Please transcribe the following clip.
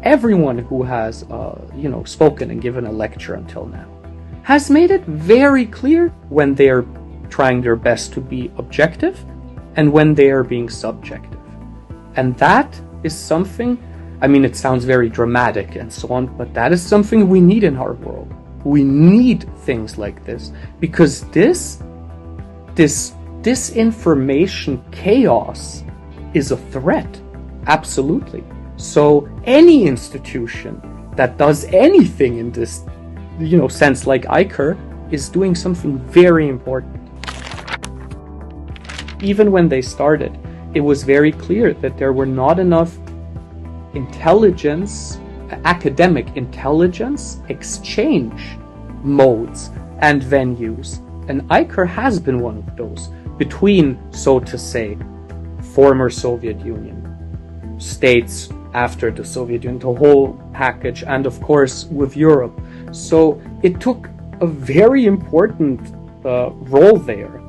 everyone who has, spoken and given a lecture until now has made it very clear when they are trying their best to be objective and when they are being subjective. And that is something, it sounds very dramatic and so on, but that is something we need in our world. We need things like this, because this disinformation chaos is a threat. Absolutely. So any institution that does anything in this, sense like ICEUR is doing something very important. Even when they started, it was very clear that there were not enough academic intelligence exchange modes and venues. And ICEUR has been one of those between, so to say, former Soviet Union, states after the Soviet Union, the whole package, and of course with Europe. So it took a very important role there.